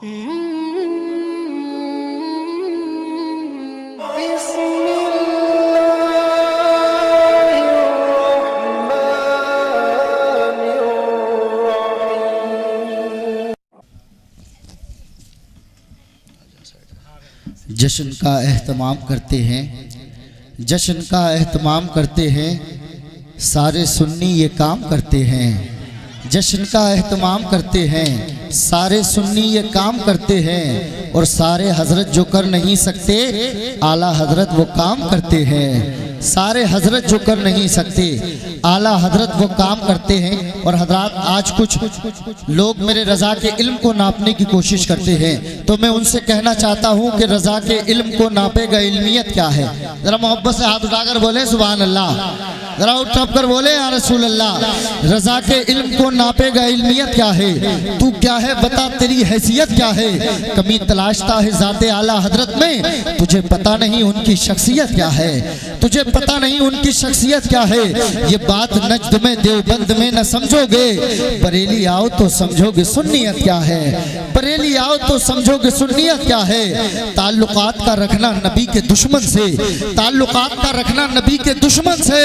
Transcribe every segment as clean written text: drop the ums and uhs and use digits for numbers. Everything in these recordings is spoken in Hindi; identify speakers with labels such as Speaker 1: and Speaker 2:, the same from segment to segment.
Speaker 1: जश्न का एहतमाम करते हैं, जश्न का एहतमाम करते हैं, सारे सुन्नी ये काम करते हैं। जश्न का एहतमाम करते हैं, सारे सुन्नी ये काम करते हैं, और सारे हजरत जो कर नहीं सकते आला हजरत वो काम करते हैं। सारे हजरत जो कर नहीं सकते आला हजरत वो काम करते हैं। और हजरात आज कुछ लोग मेरे रज़ा के इल्म को नापने की कोशिश करते हैं, तो मैं उनसे कहना चाहता हूँ कि रज़ा के इल्म को नापेगा इल्मियत क्या है। ज़रा मोहब्बत से हाथ उठाकर बोले सुभान अल्लाह, ज़रा उठ कर बोले या रसूल अल्लाह। रज़ा के इल्म को नापेगा इल्मियत क्या है, तू क्या है बता तेरी हैसियत क्या है। कमी तलाशता है ज़ाते आला हजरत में, तुझे पता नहीं उनकी शख्सियत क्या है, तुझे पता नहीं उनकी शख्सियत क्या है। ये बात नजद में देवबंद में न समझोगे, बरेली आओ तो समझोगे सुन्नियत क्या है। बरेली आओ तो समझोगे सुन्नियत क्या है। ताल्लुकात का रखना नबी के दुश्मन से, ताल्लुकात का रखना नबी के दुश्मन से,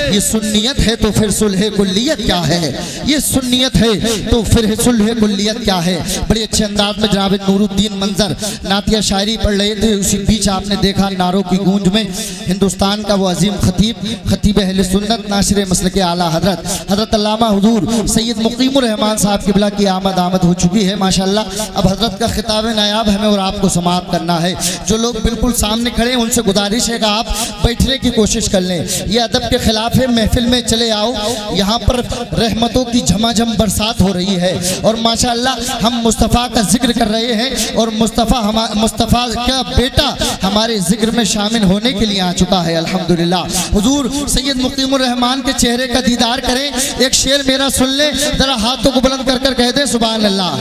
Speaker 1: ये सुन्नियत है तो फिर सुलह कुल्लियत क्या है। ये सुन्नियत है तो फिर सुलह कुल्लियत क्या है। बड़े अच्छे अंदाज में जनाब नूरुद्दीन मंजर नातिया शायरी पढ़ रहे थे, उसी बीच आपने देखा नारों की गूंज में हिंदुस्तान का वो अजीम खतीब अहले सुन्नत नाशिर मसलक आला हजरत अल्लामा हुजूर सैयद मुकीमुर रहमान साहब क़िबला की आमद हो चुकी है माशाअल्लाह। अब हजरत का खिताब नायाब हमें और आपको समाप्त करना है। जो लोग बिल्कुल सामने खड़े हैं उनसे गुजारिश है कि आप बैठने की कोशिश कर लें। ये अदब के खिलाफ है, महफिल में चले आओ। यहाँ पर रहमतों की झमाझम बरसात हो रही है और माशाअल्लाह हम मुस्तफ़ा का जिक्र कर रहे हैं और मुस्तफ़ा का बेटा हमारे जिक्र में शामिल होने के लिए आ चुका है अल्हम्दुलिल्लाह। हुजूर सैयद मुकीमुर रहमान के चेहरे का दीदार करें। एक शेर मेरा सुन ले, जरा हाथों को बुलंद कर कह दे सुभान अल्लाह,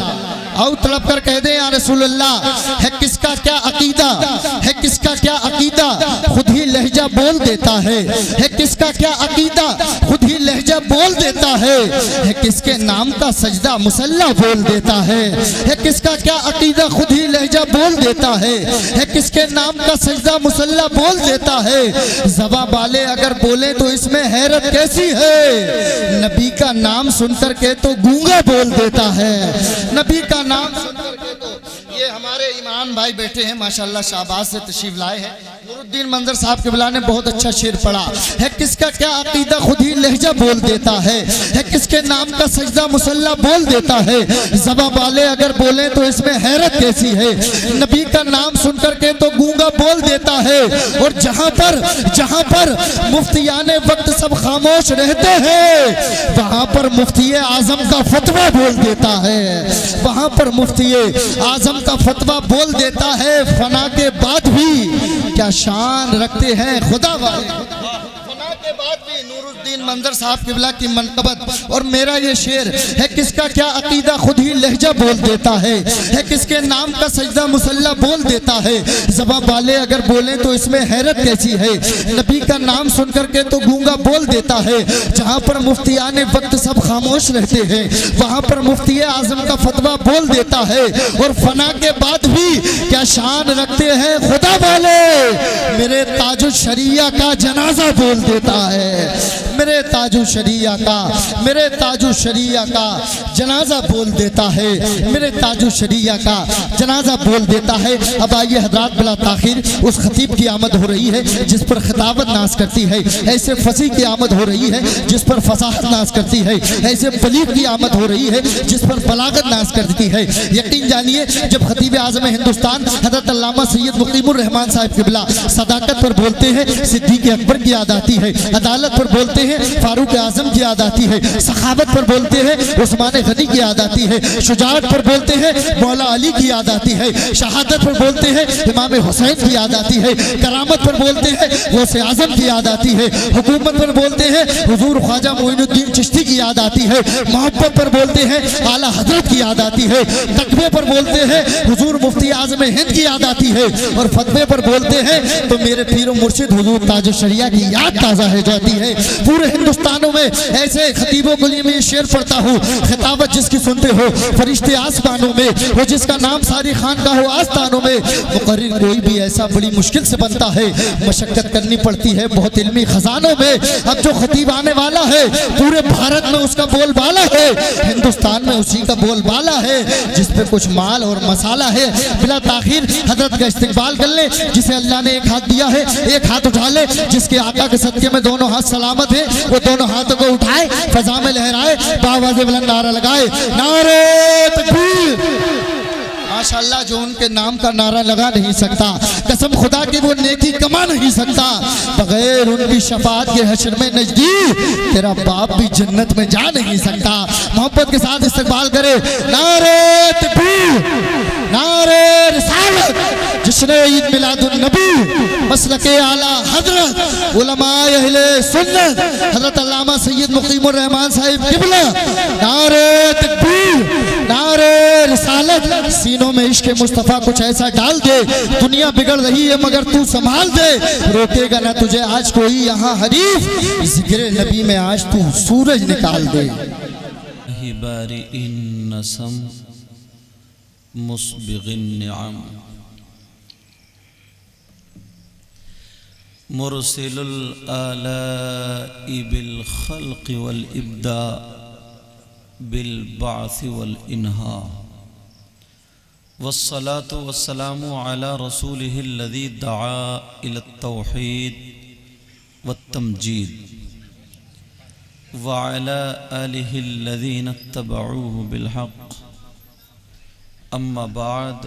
Speaker 1: और तड़प कर कह दे या रसूल अल्लाह। है किसका क्या अकीदा, है किसका क्या अकीदा, खुद ही लहजा बोल देता है किसका क्या अकीदा, खुद ही लहजा बोल देता है किसके नाम का सजदा मुसल्ला बोल देता है किसका क्या अकीदा, खुद ही लहजा बोल देता है किसके नाम का सजदा मुसल्ला बोल देता है। ज़बां वाले अगर बोले तो इसमें हैरत कैसी है, नबी का नाम सुनकर के तो गूंगा बोल देता है, नबी का नाम सुनकर के तो। ये हमारे ईमान भाई बैठे हैं माशाअल्लाह, शाहबाज से तशरीफ लाए हैं। नूरुद्दीन मंजर साहब क़िबला ने बहुत अच्छा शेर पढ़ा है किसका क्या अकीदा, खुद ही लहजा बोल देता है किसके नाम का सजदा मुसल्ला बोल देता है। ज़बां वाले अगर बोले तो इसमें हैरत कैसी है, नबी का नाम सुनकर के तो गूंगा बोल देता है। और जहाँ पर मुफ्तियाने वक्त सब खामोश रहते हैं, वहाँ पर मुफ्ती आजम का फतवा बोल देता है, वहाँ पर मुफ्ती आजम का फतवा बोल देता है। फना के बाद भी क्या शान रखते हैं खुदा वाले, फना के बाद भी नूरुद्दीन मंजर साहब क़िबला की मनक़बत। और मेरा ये शेर है किसका क्या अकीदा, खुद ही लहजा बोल देता है किसके नाम का सजदा मुसल्ला बोल देता है। ज़बां वाले अगर बोले तो इसमें हैरत कैसी है, नबी का नाम सुनकर के तो गूंगा बोल देता है। जहाँ पर मुफ्तियाने वक्त सब खामोश रहते हैं, वहाँ पर मुफ्ती आजम का फतवा बोल देता है। और फना के बाद भी क्या शान रखते हैं खुदा वाले, मेरे ताजुल शरिया का जनाजा बोल देता है, मेरे ताजुल शरिया का, मेरे ताजुल शरिया का जनाजा बोल देता है, मेरे ताजुल शरिया का जनाजा बोल देता है। अब आइए हजरात, बिला ताखिर उस खतीब की आमद हो रही है जिस पर खिताबत नाज करती है, ऐसे फसी की आमद हो रही है जिस पर फसाहत नाज करती है, ऐसे बलीग की आमद हो रही है जिस पर बलागत नाज करती है। यकीन जानिए जब खतीब आज़म हिंदुस्तान हज़रत अल्लामा सैयद मुकीमुर रहमान साहब क़िबला सदाकत पर बोलते हैं, सिद्दीक़ अकबर की याद आती है, अदालत पर बोलते हैं फारूक आजम की याद आती है, सखावत पर बोलते हैं उस्मान गनी की याद आती है, शुजाअत पर बोलते हैं मौला अली की याद आती है, शहादत पर बोलते हैं इमाम हुसैन की याद आती है, करामत पर बोलते हैं गौसे आजम की याद आती है, हुकूमत पर बोलते हैं हुजूर ख्वाजा मोइनुद्दीन चिश्ती की याद आती है, मोहब्बत पर बोलते हैं आला हजरत की याद आती है, तकवे पर बोलते हैं हुजूर मुफ्ती आज़म हिंद की याद आती है, और फतवे पर बोलते हैं तो मेरे पीर मुर्शिद हुजूर ताज शरिया की याद ताज़ा हो जाती है। पूरे हिंदुस्तानों में ऐसे खतीबों के लिए मैं शेर पढ़ता हूँ, खिताबत जिसकी सुनते हो फरिश्ते आसमानों में, वो जिसका नाम सारी खानकाहों आस्थानों में मुकर्रिर कोई भी ऐसा बड़ी मुश्किल से बनता है, मशक्कत करनी पड़ती है बहुत इल्मी खजानों में। अब जो खतीब आने वाला है पूरे भारत में उसका बोलबाला है, हिंदुस्तान में उसी का बोलबाला है, जिस पे कुछ माल और मसाला है। बिला ताखीर हजरत का इस्तकबाल कर ले, जिसे अल्लाह ने एक हाथ दिया है एक हाथ उठा ले, जिसके आका के सदके में दोनों हाथ सलामत है वो दोनों हाथों को उठाए, फजा में लहराए, बावाज़े बुलंद नारा लगाए, नारे तकबीर। माशाअल्लाह, जो उनके नाम का नारा लगा नहीं सकता, कसम खुदा की वो नेकी कमा नहीं सकता, बगैर उनकी शफाअत के हश्र में नजदीक तेरा बाप भी जन्नत में जा नहीं सकता। मोहब्बत के साथ इस्तकबाल करे, नारे तकबीर, नारे रिसालत, जिसने ईद मिलादुन नबी मसलके आला हजरत उलमाए अहले सुन्नत हजरत अल्लामा सैयद मुकीमुर रहमान साहिब किबला, नारे तकबीर, नारे रिसालत, सीनों में इश्क मुस्तफ़ा कुछ ऐसा डाल दे, दुनिया बिगड़ रही है मगर तू संभाल दे, रोकेगा ना तुझे आज कोई यहाँ हरीफ, जिक्र नबी में आज तू सूरज निकाल दे।
Speaker 2: मुरसिलुल आलाई बिल खल्क़ वल इब्दा बिल बाअस वल इन्हा वस्सलातु वस्सलामु अला रसूलिहिल्लज़ी दआ इलत तौहीद वत्तमजीद व अला आलिहिल्लज़ीना इत्तबऊहु बिल हक़्क़। अम्मा बाद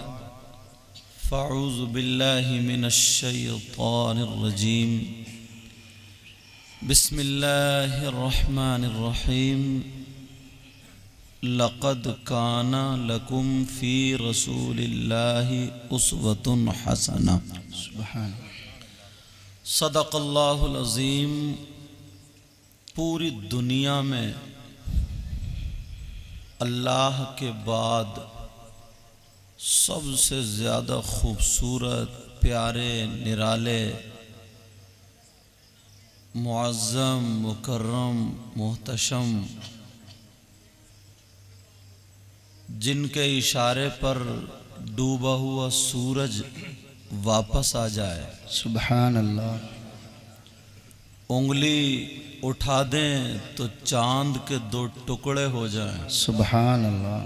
Speaker 2: फ़अऊज़ु बिल्लाहि मिनश्शैतानिर रजीम। बिस्मिल्लाहिर रहमानिर रहीम। लक़द काना लकुम फ़ी रसूलिल्लाहि उस्वतुन हसना। सुभान सदक़ल्लाहुल अज़ीम। पूरी दुनिया में अल्लाह के बाद सबसे ज़्यादा खूबसूरत, प्यारे, निराले, मुअज़्ज़म, मुकर्रम, मुहतशम, जिनके इशारे पर डूबा हुआ सूरज वापस आ जाए,
Speaker 1: सुभान अल्लाह,
Speaker 2: उंगली उठा दें तो चांद के दो टुकड़े हो जाएं,
Speaker 1: सुभान अल्लाह,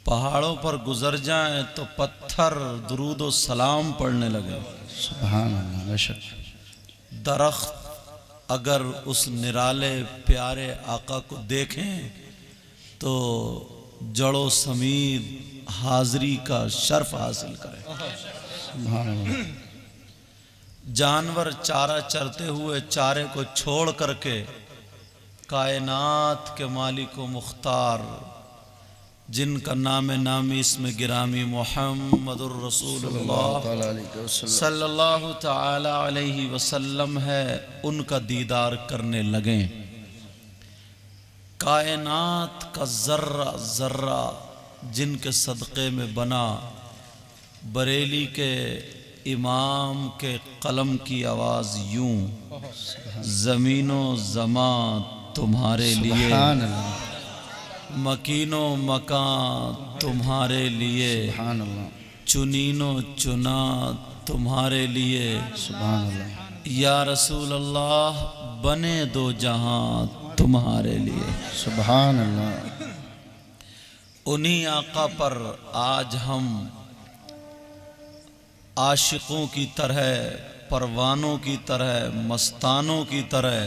Speaker 2: पहाड़ों पर गुजर जाएं तो पत्थर दुरूद व सलाम पढ़ने लगे,
Speaker 1: सुभान अल्लाह, बेशक।
Speaker 2: दरख्त अगर उस निराले प्यारे आका को देखें तो जड़ों समीत हाजिरी का शर्फ हासिल करें,
Speaker 1: सुभान अल्लाह।
Speaker 2: जानवर चारा चरते हुए चारे को छोड़ करके कायनात के मालिक व मुख्तार, जिनका नाम नामी इसमें गिरामी मुहम्मदुर रसूलुल्लाह सल्लल्लाहु ताला अलैहि वसल्लम है, उनका दीदार करने लगें। कायनात का ज़र्रा ज़र्रा जिनके सदक़े में बना, बरेली के इमाम के कलम की आवाज़ यूं, ज़मीनो ज़मा तुम्हारे लिए, मकीनो मकान तुम्हारे लिए, चुनीनो चुना तुम्हारे लिए,
Speaker 1: सुभान अल्लाह।
Speaker 2: या रसूल अल्लाह बने दो जहां तुम्हारे लिए,
Speaker 1: सुभान अल्लाह।
Speaker 2: उन्हीं आका पर आज हम आशिकों की तरह, परवानों की तरह, मस्तानों की तरह,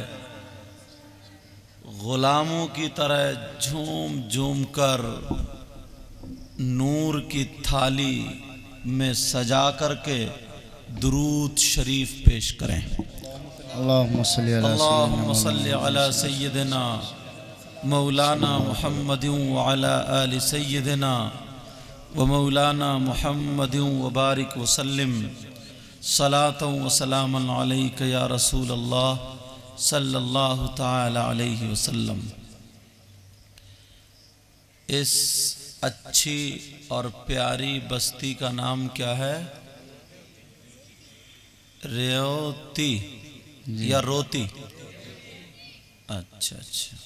Speaker 2: गुलामों की तरह झूम झूम कर नूर की थाली में सजा करके दुरूद शरीफ पेश करें।
Speaker 1: अल्लाहुम्मा सल्ली
Speaker 2: अला सय्यिदिना मौलाना मुहम्मदिन व अला आलि सय्यिदिना व मौलाना मुहम्मदिन व बारिक व सल्लिम सलातन व सलामन अलैका या रसूल अल्लाह सल्लल्लाहु ताला अलैहि वसल्लम। इस अच्छी और प्यारी बस्ती का नाम क्या है? रेवती या रोती? अच्छा अच्छा,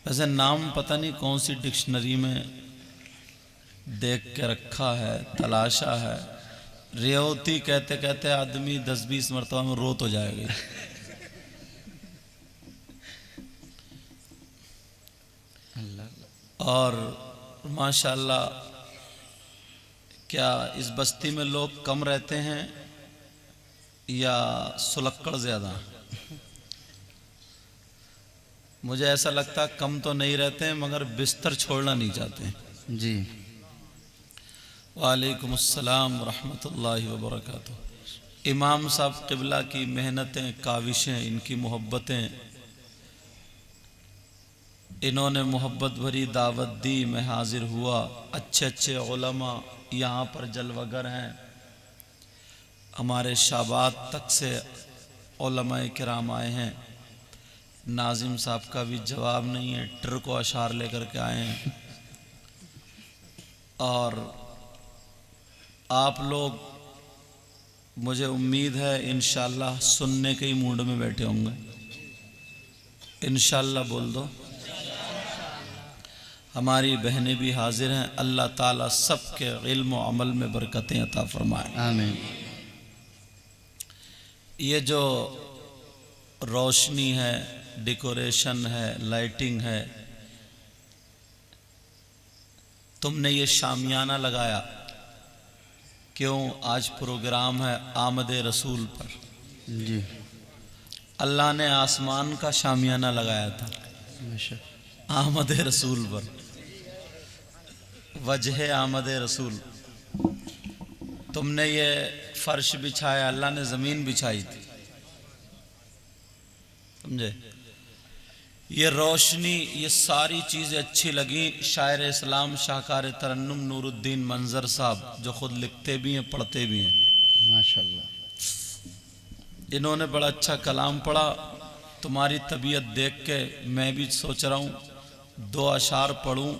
Speaker 2: वैसे नाम पता नहीं कौन सी डिक्शनरी में देख के रखा है, तलाशा है। रेवती कहते कहते आदमी 10-20 मरतबा में रो तो जाएगा। और माशाल्लाह क्या इस बस्ती में लोग कम रहते हैं या सुलक्कड़ ज़्यादा? मुझे ऐसा लगता कम तो नहीं रहते हैं, मगर बिस्तर छोड़ना नहीं चाहते
Speaker 1: जी।
Speaker 2: वालेकुम अस्सलाम रहमतुल्लाहि व बरकातुहू। इमाम साहब क़िबला की मेहनतें, काविशें, इनकी मोहब्बतें, इन्होंने मोहब्बत भरी दावत दी, मैं हाजिर हुआ। अच्छे अच्छे उलमा यहाँ पर जलवगर हैं। हमारे शाबाद तक से उलमाए किराम आए हैं। नाजिम साहब का भी जवाब नहीं है, टर को अशार लेकर के आए हैं। और आप लोग, मुझे उम्मीद है इंशाअल्लाह सुनने के ही मूड में बैठे होंगे। इंशाअल्लाह बोल दो। हमारी बहनें भी हाजिर हैं। अल्लाह ताला सबके इल्म और अमल में बरकतें अता फरमाए,
Speaker 1: आमीन।
Speaker 2: ये जो रोशनी है, डेकोरेशन है, लाइटिंग है, तुमने ये शामियाना लगाया क्यों? आज प्रोग्राम है आमद रसूल पर।
Speaker 1: जी।
Speaker 2: अल्लाह ने आसमान का शामियाना लगाया था आमद रसूल पर। वजह आमद रसूल, तुमने ये फर्श बिछाया, अल्लाह ने ज़मीन बिछाई थी, समझे? ये रोशनी, ये सारी चीज़ें अच्छी लगी। शायर इस्लाम शाहकार तरन्नुम नूरुद्दीन मंजर साहब, जो खुद लिखते भी हैं पढ़ते भी हैं,
Speaker 1: माशाल्लाह,
Speaker 2: इन्होंने बड़ा अच्छा कलाम पढ़ा। तुम्हारी तबीयत देख के मैं भी सोच रहा हूँ 2 अशार पढ़ूँ।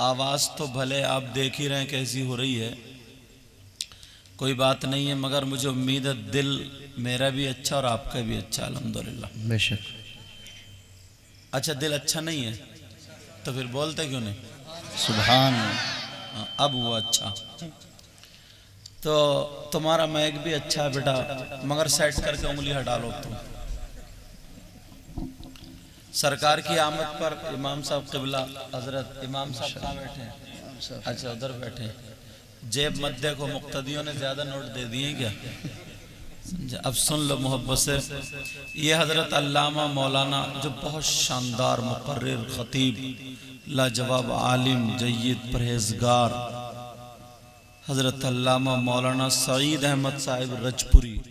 Speaker 2: आवाज़ तो भले आप देख ही रहे हैं कैसी हो रही है, कोई बात नहीं है, मगर मुझे उम्मीद है दिल मेरा भी अच्छा और आपका भी अच्छा, अल्हम्दुलिल्लाह।
Speaker 1: बेशक।
Speaker 2: अच्छा, दिल अच्छा नहीं है तो फिर बोलते क्यों नहीं?
Speaker 1: सुभान।
Speaker 2: अब हुआ अच्छा। तो तुम्हारा मैक भी अच्छा है बेटा, मगर सेट करके उंगली हटा लो तुम। सरकार की आमद पर इमाम साहब क़िबला हजरत इमाम साहब कहाँ बैठे हैं? अच्छा, उधर बैठे हैं। जेब मत देखो, मुक्तदियों ने ज़्यादा नोट दे दिए क्या? अब सुन लो मोहब्बत से। ये हजरत अल्लामा मौलाना, जो बहुत शानदार मुकर्रिर, खतीब, लाजवाब आलिम, जय्यद, परहेजगार, हजरत अल्लामा मौलाना सईद अहमद साहिब रजपुरी,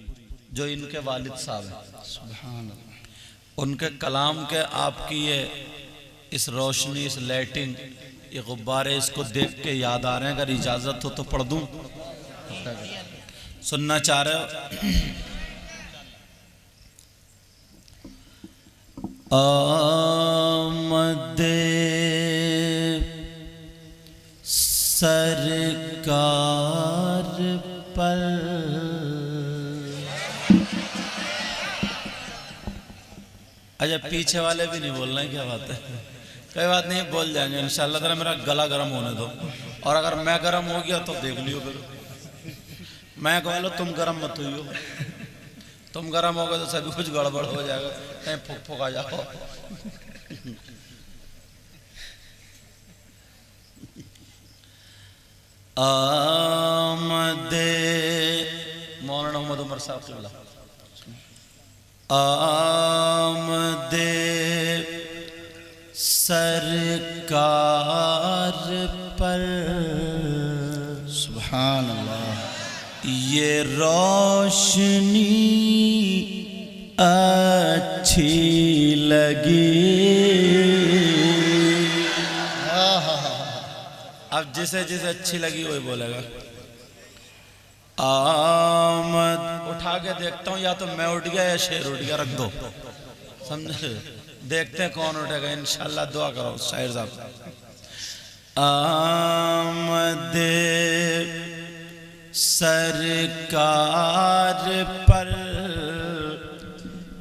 Speaker 2: जो इनके वालिद साहब हैं,
Speaker 1: सुभान अल्लाह,
Speaker 2: उनके कलाम के आपकी ये इस रोशनी, इस लाइटिंग, ये गुब्बारे, इसको देख के याद आ रहे हैं। अगर इजाज़त हो तो पढ़ दूँ? सुनना चाह रहे हो? आमद सरकार पर अच्छा, पीछे वाले भी नहीं बोल रहे हैं, क्या बात है? कोई बात नहीं, बोल जाएंगे इंशाअल्लाह ताला। मेरा गला गर्म होने दो, और अगर मैं गर्म हो गया तो देख लियो फिर। मैं कह लो तुम गर्म मत हुई, तुम गर्म हो गए तो सभी कुछ गड़बड़ हो जाएगा, कहीं फुक फुक आ जाओ। आमदे मौलाना मोहम्मद उमर साहब क़िबला, आमदे सरकार पर
Speaker 1: सुभान अल्लाह,
Speaker 2: ये रोशनी अच्छी लगी। अब जिसे जिसे अच्छी लगी वही बोलेगा। आमद, उठा के देखता हूँ, या तो मैं उठ गया या शेर उठ गया, रख दो, समझे? देखते हैं कौन उठेगा, इंशाल्लाह दुआ करो शायर साहब। आमद सरकार पर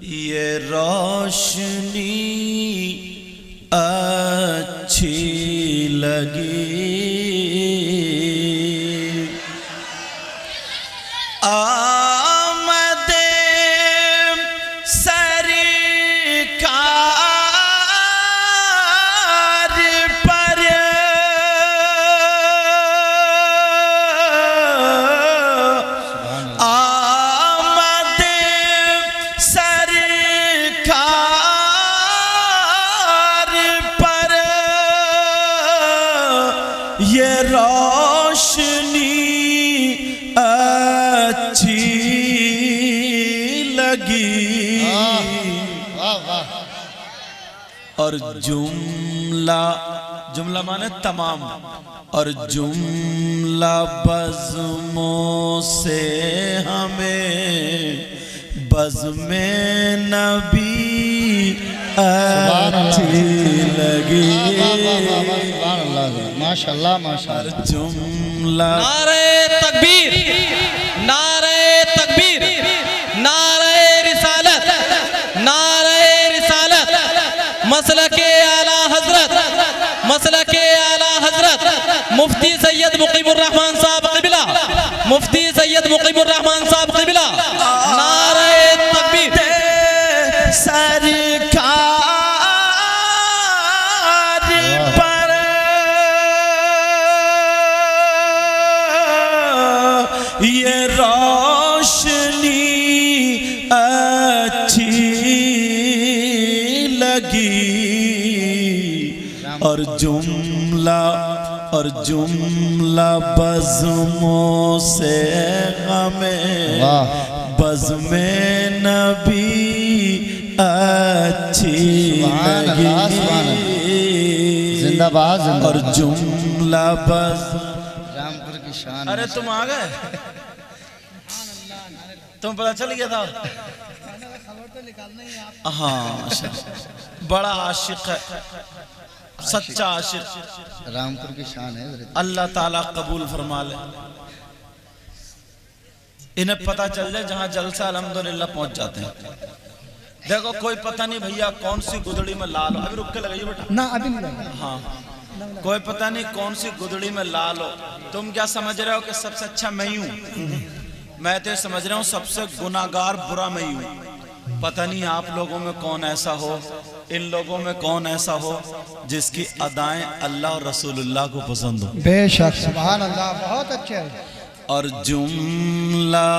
Speaker 2: ये रोशनी अच्छी लगी, ये रोशनी अच्छी लगी और जुमला, जुमला माने तमाम, और जुमला बज़्मों से हमें बज़्मे नबी अच्छी लगी।
Speaker 1: माशाल्लाह माशाल्लाह।
Speaker 2: जुमला
Speaker 3: नारे तकबीर, नारे तकबीर, नारे रिसालत, नारे रिसालत, मसलके आला हजरत, मसलके आला हजरत मुफ्ती सैयद मुकीमुर रहमान साहब क़िबला, मुफ्ती सैयद मुकीमुर रहमान साहब क़िबला। नारे तकबीर।
Speaker 2: सरकार पर ये रोशनी अच्छी लगी और जुमला, और जुमला बज़्मों से हमें बज़्मे नबी अच्छी लगी।
Speaker 1: जिंदाबाद
Speaker 2: और जुमला बज़।
Speaker 1: रामपुर की शान।
Speaker 2: अरे तुम आ गए, तुम पता चल गया था। हाँ बड़ा आशिक है, सच्चा आशिक।
Speaker 1: रामपुर की शान है।
Speaker 2: अल्लाह ताला कबूल फरमा ले। इन्हें पता चल जाए जहां जलसा अल्हम्दुलिल्लाह पहुंच जाते हैं। देखो कोई पता नहीं भैया कौन सी गुदड़ी में लाल हो, अभी रुक के लगाइए बेटा
Speaker 4: ना, अभी नहीं।
Speaker 2: हाँ कोई पता नहीं कौन सी गुदड़ी में लाल हो। तुम क्या समझ रहे हो कि सबसे अच्छा मैं ही हूँ? मैं तो समझ रहा हूँ सबसे गुनाहगार बुरा मैं ही हूँ। पता नहीं आप लोगों में कौन ऐसा हो, इन लोगों में कौन ऐसा हो जिसकी अदाएं अल्लाह और रसूलुल्लाह को पसंद हो।
Speaker 4: बेशक, सुभान अल्लाह, बहुत अच्छे है।
Speaker 2: और जुमला,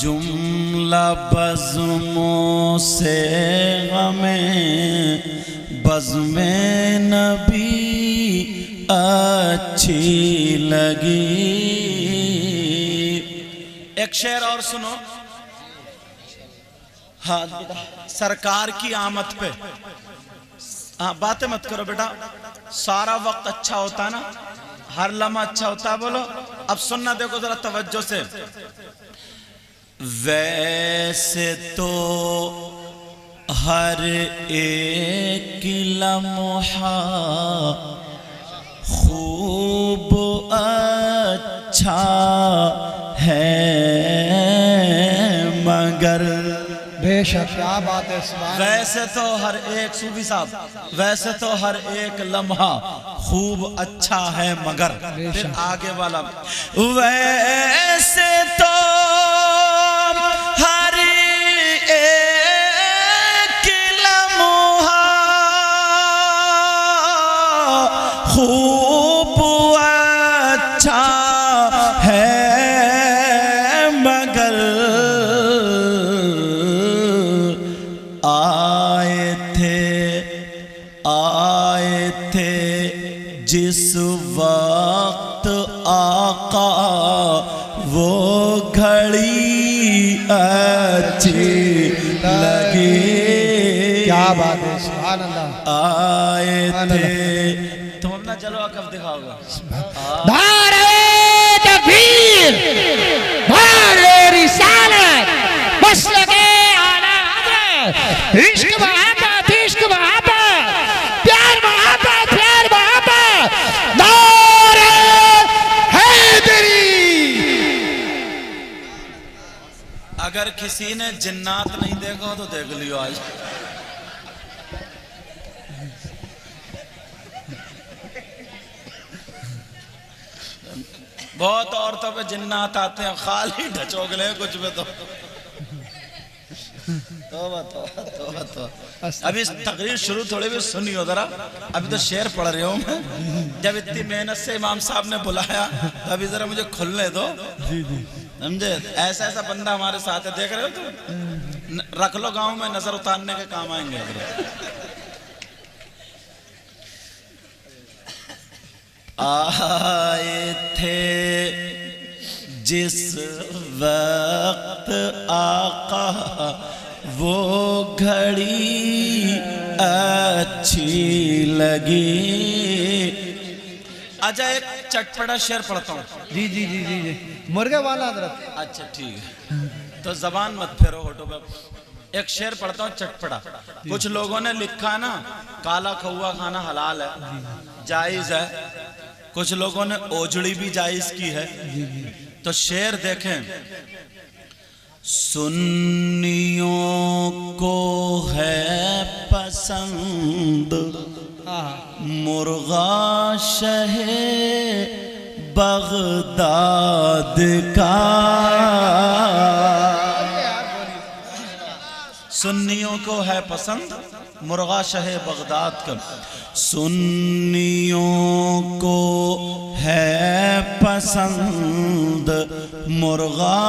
Speaker 2: जुमला बज़्मों से हमें बज़्मे नबी अच्छी लगी। एक शेर और सुनो। हाँ सरकार की आमद पे, हाँ बातें मत करो बेटा, सारा वक्त अच्छा होता है ना, हर लम्हा अच्छा होता है। बोलो अब सुनना, देखो जरा तवज्जो से। वैसे तो हर एक लम्हा खूब अच्छा है मगर,
Speaker 4: बेशक, क्या बात है, सुभान।
Speaker 2: वैसे तो हर एक, सूफी साहब, वैसे तो हर एक लम्हा खूब अच्छा है मगर, फिर आगे वाला, वैसे तो हर एक लम्हा खूब अच्छा है मगर, आए थे जिस वक्त आका वो घड़ी अच्छी लगी।
Speaker 4: क्या बात है, सुभान अल्लाह।
Speaker 2: आए थे, तुम अपना जलवा कब दिखाओगे?
Speaker 5: नारे तकबीर, नारे रिसालत, मसलके आला हज़रत, इश्क मोहब्बत, इश्क मोहब्बत, प्यार मोहब्बत, प्यार मोहब्बत, नारे हैदरी।
Speaker 2: अगर किसी ने जिन्नात नहीं देखा हो तो देख लियो आज। बहुत औरतों पे जिन्नात आते हैं, खाली ढचोगले कुछ पे तो अभी तकरीर शुरू थोड़ी भी सुनी हो जरा, अभी तो शेर पढ़ रही हूँ मैं। जब इतनी मेहनत से इमाम साहब ने बुलाया तो अभी जरा मुझे खुलने दो, समझे? ऐसा ऐसा बंदा हमारे साथ है, देख रहे हो तुम? रख लो गांव में, नजर उतारने के काम आएंगे। आए थे जिस वक्त आका वो घड़ी अच्छी लगी। अच्छा एक चटपटा शेर पढ़ता हूँ।
Speaker 4: जी जी जी जी जी मुर्गे वाला हजरत।
Speaker 2: अच्छा ठीक है, तो जबान मत फेरो होठों पे। एक शेर पढ़ता हूँ चटपटा। कुछ लोगों ने लिखा ना काला कौवा खाना हलाल है, जायज है। कुछ लोगों ने ओजड़ी भी जायज की है। तो शेर देखें, सुन्नियों को है पसंद मुर्गा शहे बगदाद का। सुन्नियों को है पसंद मुर्गा शहे बगदाद का। सुन्नियों को है पसंद मुर्गा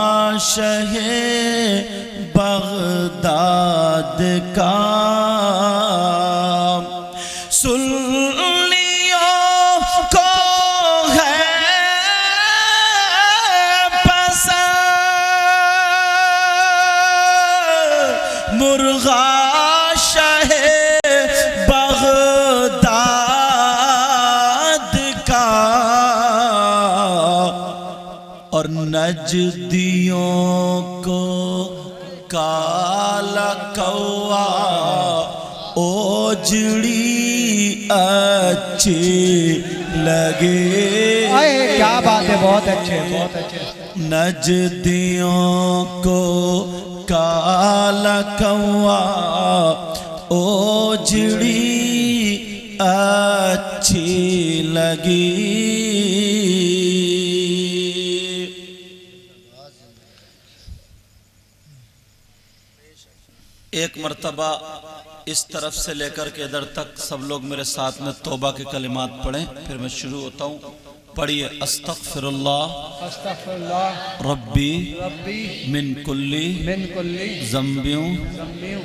Speaker 2: शहे बगदाद का। सुन्नियों को है पसंद मुर्गा और नजदियों को काला कौवा ओजड़ी अच्छी लगे।
Speaker 4: अरे क्या बात है, बहुत अच्छे बहुत अच्छे।
Speaker 2: नजदियों को काला कौवा ओजड़ी अच्छी लगी। एक मर्तबा इस तरफ से लेकर के इधर तक सब लोग मेरे साथ में तौबा के कलिमात पढ़ें, फिर मैं शुरू होता हूँ। पढ़िए, अस्तगफिरुल्लाह रब्बी मिन कुल्ली ज़म्बियों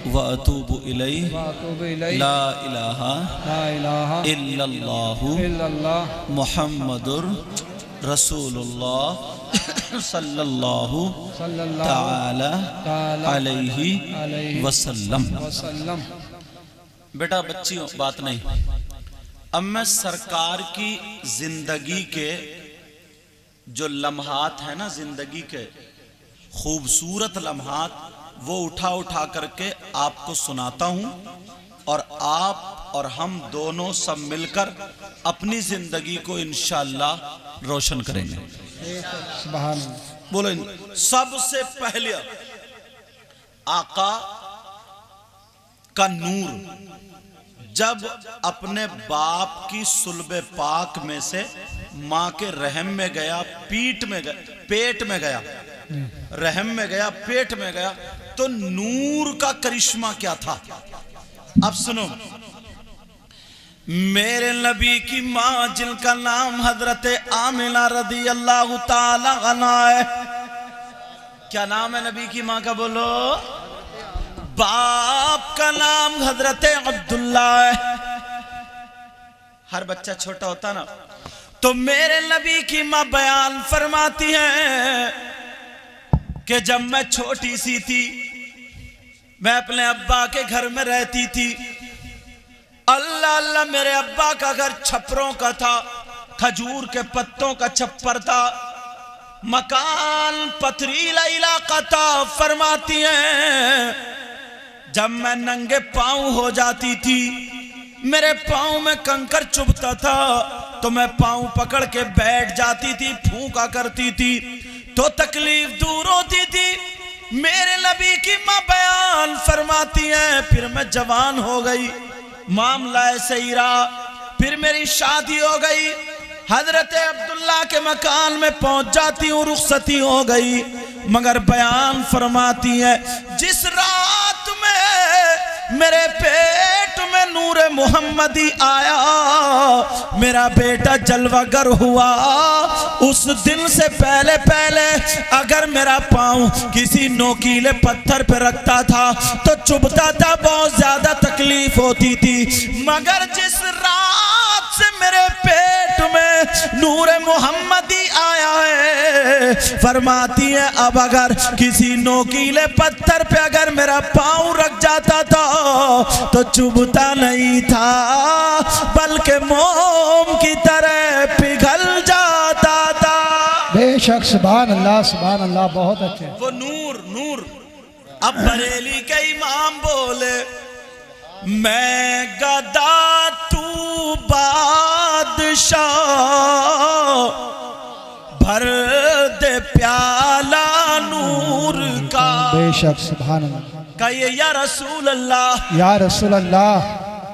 Speaker 2: व अतूबु इलैहि ला इलाहा इल्लल्लाहु मुहम्मदुर रसूलुल्लाह सल्लल्लाहु ताला अलैहि वसल्लम। बेटा बच्चियों बात नहीं, अब मैं सरकार की जिंदगी के जो लम्हात है ना, जिंदगी के खूबसूरत लम्हात, वो उठा उठा करके आपको सुनाता हूं और आप और हम दोनों सब मिलकर अपनी जिंदगी को इंशाअल्लाह रोशन करेंगे।
Speaker 4: सुभान
Speaker 2: बोलो। सबसे पहले आका का नूर जब अपने बाप की सुल्बे पाक में से मां के रहम में गया, पीठ में गया, पेट में गया, रहम में गया, पेट में गया, तो नूर का करिश्मा क्या था। अब सुनो, मेरे नबी की मां जिनका नाम हजरत आमिना रदी अल्लाह ताला अन्हा है। क्या नाम है नबी की मां का, बोलो। बाप का नाम हजरत अब्दुल्ला है। हर बच्चा छोटा होता ना, तो मेरे नबी की मां बयान फरमाती है कि जब मैं छोटी सी थी, मैं अपने अब्बा के घर में रहती थी। अल्लाह अल्लाह, मेरे अब्बा का घर छपरों का था, खजूर के पत्तों का छप्पर था, मकान पथरीला इलाका था। फरमाती हैं जब मैं नंगे पांव हो जाती थी, मेरे पांव में कंकर चुभता था, तो मैं पांव पकड़ के बैठ जाती थी, फूंका करती थी, तो तकलीफ दूर होती थी। मेरे नबी की मां बयान फरमाती हैं, फिर मैं जवान हो गई, मामला ऐसे ही रहा, फिर मेरी शादी हो गई, हजरत अब्दुल्ला के मकान में पहुंच जाती हूँ, रुखसती हो गई। मगर बयान फरमाती है जिस रात में मेरे पेट में नूरे मोहम्मदी आया, मेरा बेटा जलवागर हुआ, उस दिन से पहले पहले अगर मेरा पांव किसी नोकीले पत्थर पे रखता था तो चुभता था, बहुत ज्यादा तकलीफ होती थी। मगर जिस रात से मेरे पेट में नूर मोहम्मदी आया है, फरमाती है अब अगर किसी नोकीले पत्थर पे अगर मेरा पाँव रख जाता था तो चुभता नहीं था, बल्कि मोम की तरह पिघल जाता था।
Speaker 4: बेशक सुभान अल्लाह बहुत अच्छे।
Speaker 2: वो नूर नूर। अब बरेली के इमाम बोले, मैं गदा तू बादशाह, भर दे प्याला नूर का।
Speaker 4: बेशक सुभान अल्लाह।
Speaker 2: कहिए या रसूल अल्लाह,
Speaker 4: या रसूल अल्लाह।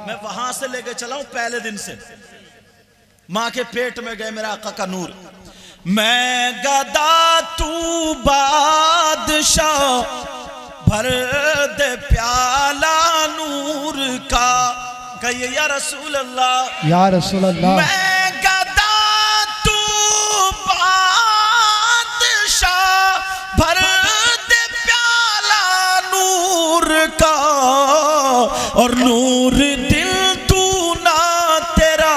Speaker 2: मैं वहां से लेके चला हूं पहले दिन से, मां के पेट में गए मेरा आका का नूर। मैं गदा तू बादशाह, भर दे प्याला नूर का। कहिए या रसूल अल्लाह,
Speaker 4: या रसूल अल्लाह।
Speaker 2: मैं गदा तू बादशाह, भर दे प्याला नूर का, और नूर दिल तू ना तेरा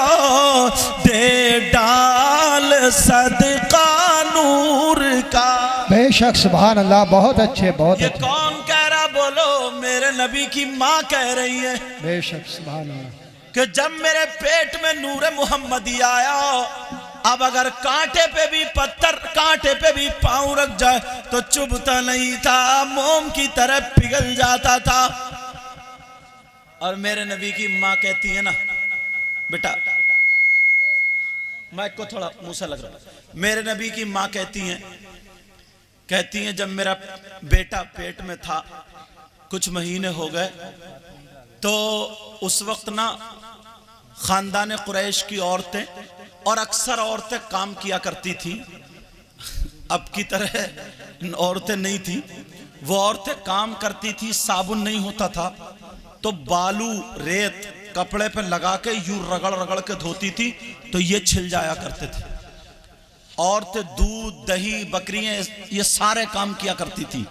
Speaker 2: दे डाल सदका नूर का।
Speaker 4: बेशक सुभान अल्लाह बहुत अच्छे बहुत
Speaker 2: ये
Speaker 4: अच्छे।
Speaker 2: कौन कह रहा बोलो? मेरे नबी की माँ कह रही है
Speaker 4: बेशक सुभान अल्लाह
Speaker 2: कि जब मेरे पेट में नूर मोहम्मदी आया, अब अगर कांटे पे भी पत्थर, कांटे पे भी पाँव रख जाए तो चुभता नहीं था, मोम की तरह पिघल जाता था। और मेरे नबी की माँ कहती है ना, बेटा माइक को थोड़ा मुंह से लग रहा। मेरे नबी की माँ कहती हैं जब मेरा बेटा पेट में था, कुछ महीने हो गए, तो उस वक्त ना खानदान कुरैश की औरतें और अक्सर औरतें काम किया करती थी। अब की तरह औरतें नहीं थी, वो औरतें काम करती थी, साबुन नहीं होता था तो बालू रेत कपड़े पे लगा के यूं रगड़ रगड़ के धोती थी तो ये छिल जाया करते थे। औरतें दूध दही बकरियां ये सारे काम किया करती थी,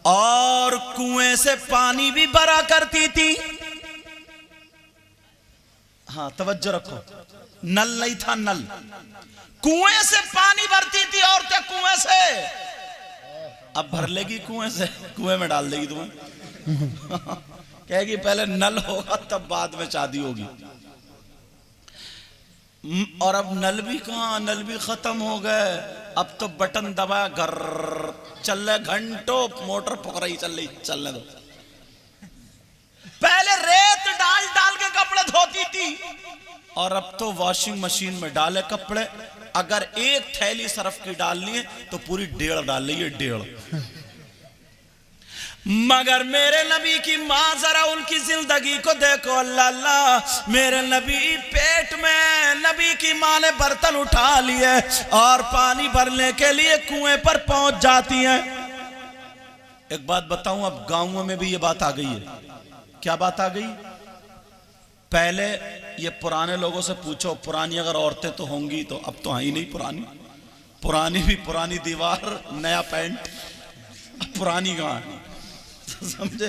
Speaker 2: और कुएं से पानी भी भरा करती थी। हाँ तवज्जो रखो, नल नहीं था, नल, कुएं से पानी भरती थी औरतें, कुएं से। अब भर लेगी कुएं से, कुएं में डाल देगी तुम्हें कहेगी पहले नल होगा तब बाद में शादी होगी। और अब नल भी कहां, नल भी खत्म हो गए। अब तो बटन दबाया घर चल रहे, घंटों मोटर पकड़ाई चल रही, चलने दो। पहले रेत डाल डाल के कपड़े धोती थी, और अब तो वॉशिंग मशीन में डाले कपड़े। अगर एक थैली सरफ की डालनी है तो पूरी 1.5 डाल ली है, 1.5। मगर मेरे नबी की माँ, जरा उनकी जिंदगी को देखो, अल्लाह अल्लाह। मेरे नबी पेट में, नबी की माँ ने बर्तन उठा लिए और पानी भरने के लिए कुएं पर पहुंच जाती हैं। एक बात बताऊं, अब गांवों में भी ये बात आ गई है। क्या बात आ गई? पहले ये पुराने लोगों से पूछो, पुरानी अगर औरतें तो होंगी, तो अब तो आई नहीं पुरानी, पुरानी भी पुरानी दीवार, नया पेंट, पुरानी कहां है? समझे?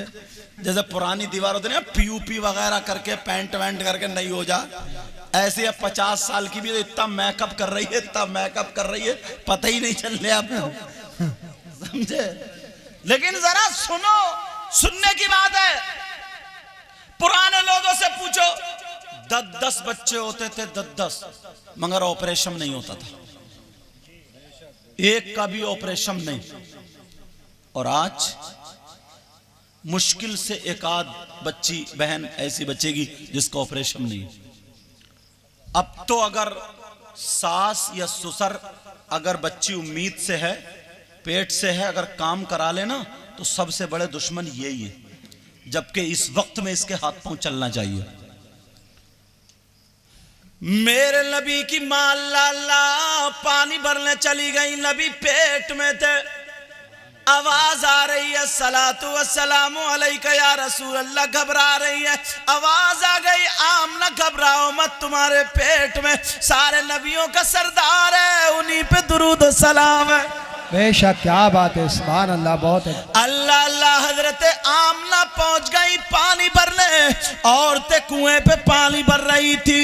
Speaker 2: जैसे पुरानी दीवार होती है ना, पीयूपी वगैरह करके पेंट वेंट करके नहीं हो जा, ऐसे 50 साल की भी तो इतना मेकअप कर रही है, इतना मेकअप कर रही है, पता ही नहीं चल रहा आपको। समझे? लेकिन जरा सुनो, सुनने की बात है। पुराने लोगों से पूछो, 10-10 बच्चे होते थे, 10-10, मगर ऑपरेशन नहीं होता था, एक का भी ऑपरेशन नहीं। और आज मुश्किल से एक आध बच्ची बहन ऐसी बचेगी जिसका ऑपरेशन नहीं। अब तो अगर सास या ससुर अगर बच्ची उम्मीद से है, पेट से है, अगर काम करा लेना तो सबसे बड़े दुश्मन यही है, जबकि इस वक्त में इसके हाथ पांव चलना चाहिए। मेरे नबी की मां अल्लाह पानी भरने चली गई, नबी पेट में थे, आवाज आ रही है सलातु वस्सलामु अलैका या रसूल अल्लाह, घबरा रही है, आवाज आ गई आमना घबराओ मत, तुम्हारे पेट में सारे नबियों का सरदार है, उन्हीं पे दुरूद सलाम है।
Speaker 4: बेशक क्या बात है, सुभान अल्लाह बहुत है।
Speaker 2: अल्लाह अल्लाह। हजरत आमना पहुंच गई पानी भरने। औरतें कुएं पे पानी भर रही थी,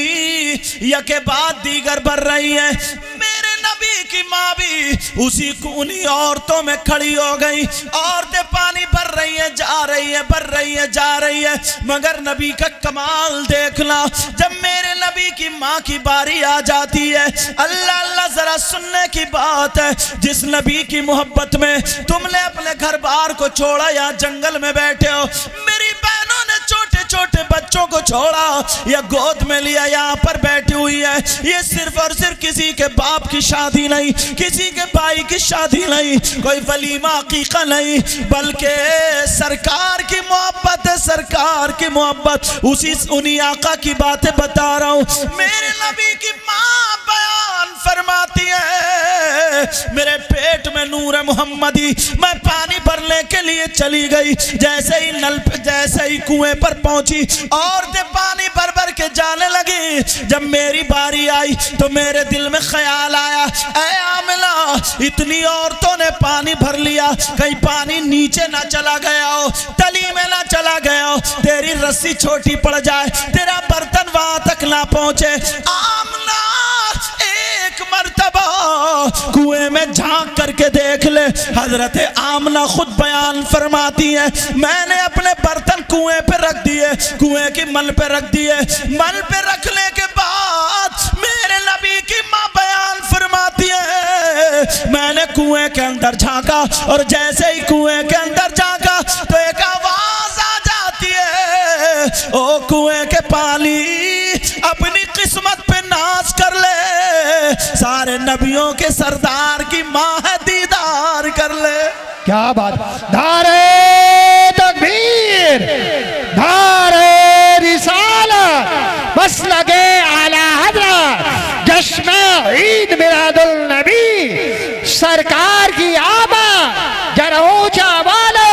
Speaker 2: यके बाद दीगर भर रही है। मेरे नबी की माँ भी उसी उन्हीं औरतों में खड़ी हो गई। औरतें पानी भर रही है, जा रही है, भर रही है, जा रही है। मगर नबी का कमाल देखना, जब मेरे नबी की माँ की बारी आ जाती है, अल्लाह अल्लाह जरा सुनने की बात है। जिस नबी की मोहब्बत में तुमने अपने घर बार को छोड़ा, या जंगल में बैठे हो, मेरी बहनों ने छोटे छोटे बच्चों को छोड़ा या गोद में लिया, यहाँ पर बैठी हुई है। ये सिर्फ और सिर्फ किसी के बाप की शादी नहीं, किसी के भाई की शादी नहीं, कोई वलीमा अकीका नहीं, बल्कि सरकार की मोहब्बत है, सरकार की मोहब्बत। उन्हीं आका की बातें बता रहा हूँ। मेरे नबी की माँ बयान फरमाती है, मेरे पेट में नूर है मोहम्मदी। मैं पानी भरने के लिए चली गई, जैसे ही नल पे, जैसे ही कुएं पर पहुंची, औरतें पानी भर भर के जाने लगी। जब मेरी बारी आई तो मेरे दिल में ख्याल आया, ऐ आमिना, इतनी औरतों ने पानी भर लिया, कहीं पानी नीचे ना चला गया हो, तली में ना चला गया हो, तेरी रस्सी छोटी पड़ जाए, तेरा बर्तन वहां तक ना पहुंचे। आमना, एक मर्तबा कुएं में झांक करके देख ले। हजरत आमना खुद बयान फरमाती है, मैंने अपने बर्तन कुएं पे रख दिए, कुएं की मल पे रख दिए। मल पे रखने के बाद मेरे नबी की माँ बयान फरमाती है, मैंने कुएं के अंदर झांका, और जैसे ही कुएं के अंदर झांका तो एक आवाज आ जाती है, ओ कुएं के पानी अपनी किस्मत पे नाज कर ले, सारे नबियों के सरदार की माँ है, दीदार कर ले।
Speaker 5: क्या बात, नारे तकबीर, नारे रिसालत, मसलके आला हज़रत, जश्न ईद मिलादुल नबी, सरकार की आमद, जरा ऊंचा बोलो,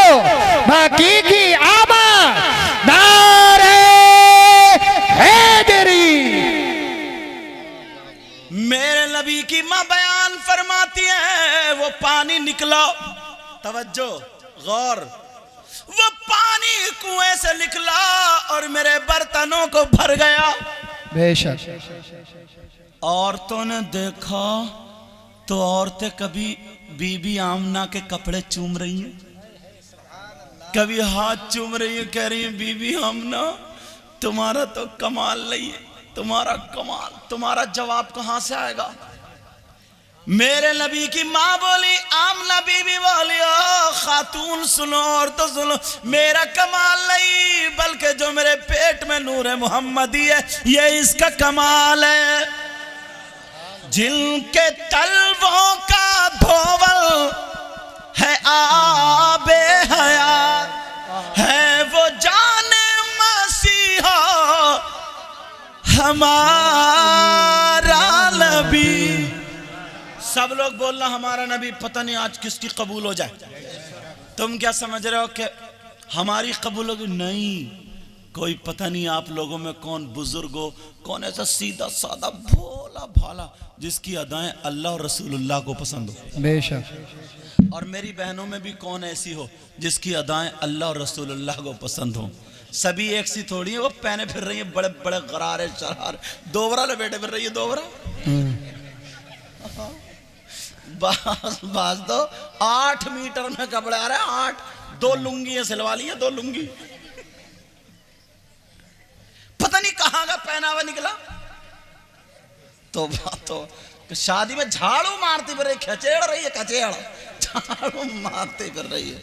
Speaker 5: बाकी की आमद, नारे हैदरी।
Speaker 2: मेरे नबी की माँ बयान फरमाती है, वो पानी निकला, तवज्जो गौर, वो पानी कुएं से निकला और मेरे बर्तनों को भर गया।
Speaker 5: बेशक
Speaker 2: औरतों ने देखा तो औरतें कभी बीबी आमना के कपड़े चूम रही हैं, कभी हाथ चूम रही है, कह रही है बीबी आमना तुम्हारा तो कमाल नहीं है, तुम्हारा कमाल, तुम्हारा जवाब कहां से आएगा। मेरे नबी की माँ बोली, आमना बीबी बोली, ओ खातून सुनो, और तो सुनो, मेरा कमाल नहीं, बल्कि जो मेरे पेट में नूर मोहम्मदी है, ये इसका कमाल है। जिनके तलवों का धोवल है आबे हयात, है वो जाने मसीहा हमारा नबी। सब लोग बोलना हमारा नबी, पता नहीं आज किसकी कबूल हो जाए। तुम क्या समझ रहे हो कि हमारी कबूल होगी? नहीं, कोई पता नहीं आप लोगों में कौन बुजुर्ग हो, कौन ऐसा सीधा साधा भोला भाला जिसकी अदाएं अल्लाह और रसूलुल्लाह को पसंद हो।
Speaker 5: बेशक।
Speaker 2: और मेरी बहनों में भी कौन ऐसी हो जिसकी अदाएं अल्लाह और रसूलुल्लाह को पसंद हो। सभी एक सी थोड़ी है, वो पहने फिर रही है बड़े बड़े गरारे शरार, दोबरा ले बैठे फिर रही है, दोबरा बाज दो 8 मीटर में कपड़े आ रहे हैं, 8, 2 लुंगी सिलवा ली है, 2 लुंगी, पता नहीं कहां का पहनावा निकला। तो शादी में झाड़ू मारती फिर रही, खचेड़ रही है, खचेड़ झाड़ू मारती फिर रही है।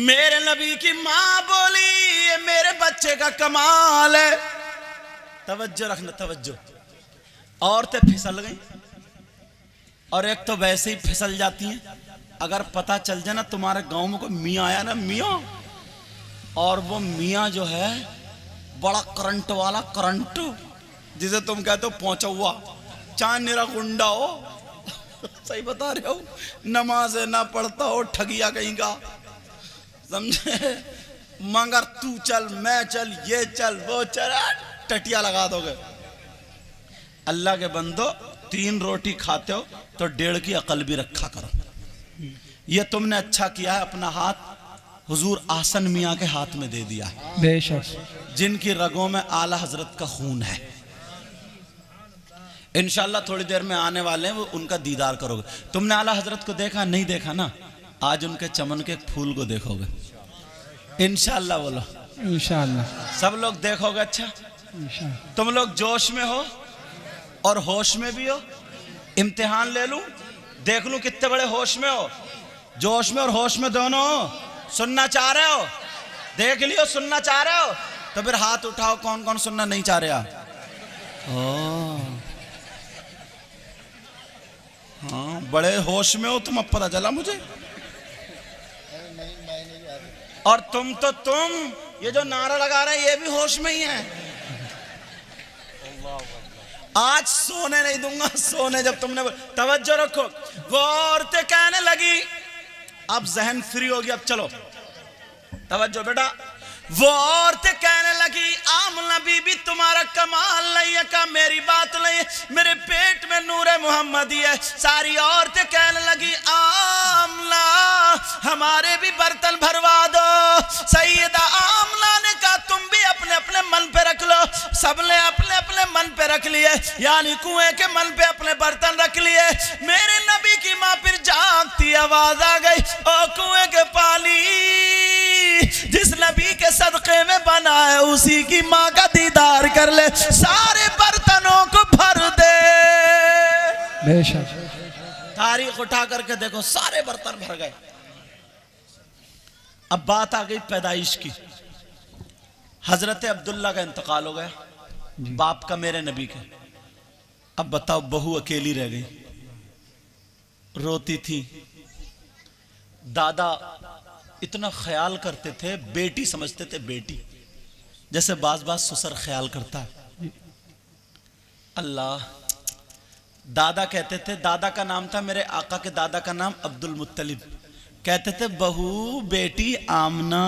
Speaker 2: मेरे नबी की माँ बोली, ये मेरे बच्चे का कमाल है। तवज्जो रखना, तवज्जो। औरतें फिसल गई, और एक तो वैसे ही फिसल जाती हैं। अगर पता चल जाए ना तुम्हारे गांव में कोई मियाँ आया ना, मियाँ, और वो मियाँ जो है बड़ा करंट वाला, करंट जिसे तुम कहते हो पहुंचा हुआ, चांद निरा गुंडा हो सही बता रहे हो, नमाज ना पढ़ता हो, ठगिया कहीं का, समझे, मगर तू चल, मैं चल, ये चल, वो चल, टटिया लगा दोगे। अल्लाह के बंदो, 3 रोटी खाते हो तो 1.5 की अकल भी रखा करो। ये तुमने अच्छा किया है, अपना हाथ हुजूर आसन मियाँ के हाथ में दे दिया है,
Speaker 4: बेशक
Speaker 2: जिनकी रगों में आला हजरत का खून है। इंशाल्लाह थोड़ी देर में आने वाले हैं, वो उनका दीदार करोगे। तुमने आला हजरत को देखा नहीं देखा ना, आज उनके चमन के फूल को देखोगे इंशाल्लाह। बोलो
Speaker 4: इंशाअल्लाह
Speaker 2: सब लोग देखोगे। अच्छा
Speaker 4: इंशाअल्लाह।
Speaker 2: तुम लोग जोश में हो और होश में भी हो। इम्तिहान ले लूं, देख लूं कितने बड़े होश में हो। जोश में और होश में दोनों हो। सुनना चाह रहे हो, देख लियो। सुनना चाह रहे हो तो फिर हाथ उठाओ, कौन कौन सुनना नहीं चाह रहे आप? हाँ, बड़े होश में हो तुम, अब पता चला मुझे। और तुम ये जो नारा लगा रहे हैं ये भी होश में ही है। आज सोने नहीं दूंगा, सोने जब तुमने तवज्जो रखो। वो औरतें कहने लगी, अब जहन फ्री हो गया, अब चलो तवज्जो बेटा। वो औरतें कहने लगी, आमना बीबी तुम्हारा कमाल नहीं है का, मेरी बात नहीं, मेरे पेट में नूरे मोहम्मदी है। सारी औरतें कहने लगी, आमना हमारे भी बर्तन भरवा दो। सैयदा आमना ने कहा, तुम भी अपने अपने मन पे रख लो। सबने अपने अपने मन पे रख लिए, यानी कुएं के मन पे अपने बर्तन रख लिए। मेरे नबी की माँ फिर जागती आवाज आ गई, ओ कुएं के पानी जिस नबी के सदक़े में बना है, उसी की माँ का दीदार कर ले, सारे बर्तनों को भर दे।
Speaker 4: बेशक
Speaker 2: तारीख उठा करके देखो, सारे बर्तन भर गए। अब बात आ गई पैदाइश की। हजरत अब्दुल्ला का इंतकाल हो गया, बाप का, मेरे नबी का। अब बताओ, बहू अकेली रह गई, रोती थी। दादा इतना ख्याल करते थे, बेटी समझते थे, बेटी जैसे बाज बाज ससुर ख्याल करता है। अल्लाह, दादा कहते थे, दादा का नाम था, मेरे आका के दादा का नाम अब्दुल मुत्तलिब। कहते थे, बहू बेटी आमना